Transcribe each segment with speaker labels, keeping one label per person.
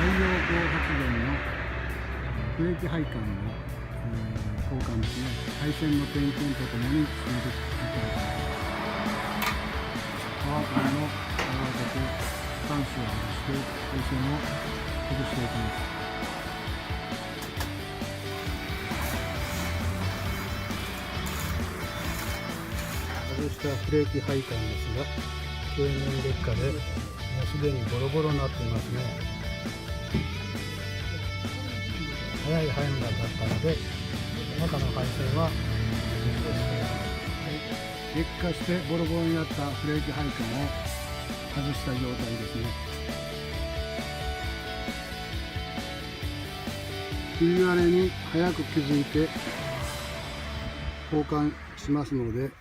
Speaker 1: 陽光発電のブレーキ配管の交換ですね。配線の点検とともに進めていきたいと思います。パワーパンの泡立て端子を外して配線をほぐしていきます。外したブレーキ配管ですが、経年劣化でもうすでにボロボロになっていますね。早い判断だったので、中の配線は劣化してボロボロになったブレーキ配管を外した状態ですね。ひび割れに早く気づいて交換しますので、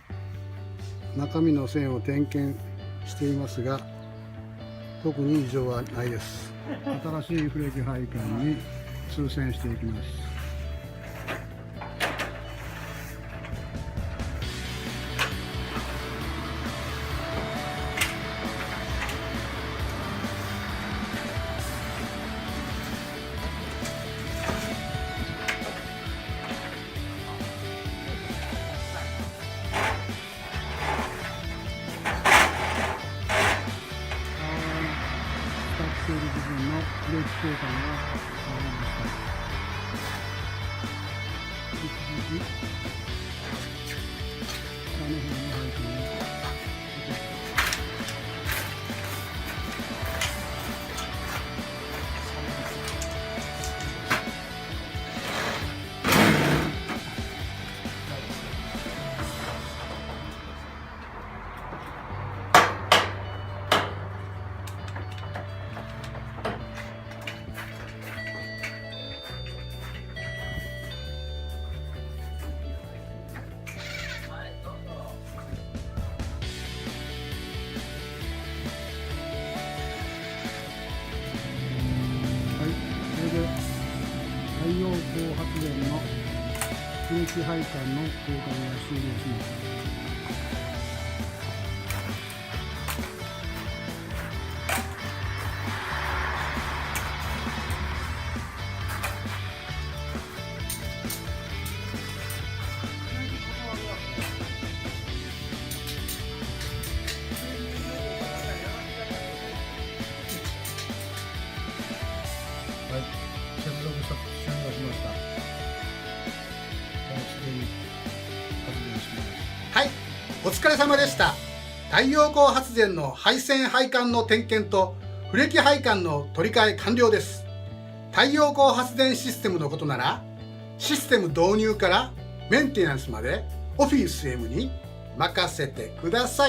Speaker 1: 中身の線を点検していますが、特に異常はないです。新しいブレーキ配管に通線していきます。使っている部分のブレーキ交換が終わりました。引き続き下の方の配管を太陽光発電のブレーキ配管の交換が終了しました。はい、接続終了しました。すでに発電しています。
Speaker 2: はい、お疲れ様でした。太陽光発電の配線配管の点検とブレーキ配管の取り替え完了です。太陽光発電システムのことなら、システム導入からメンテナンスまでオフィス M に任せてください。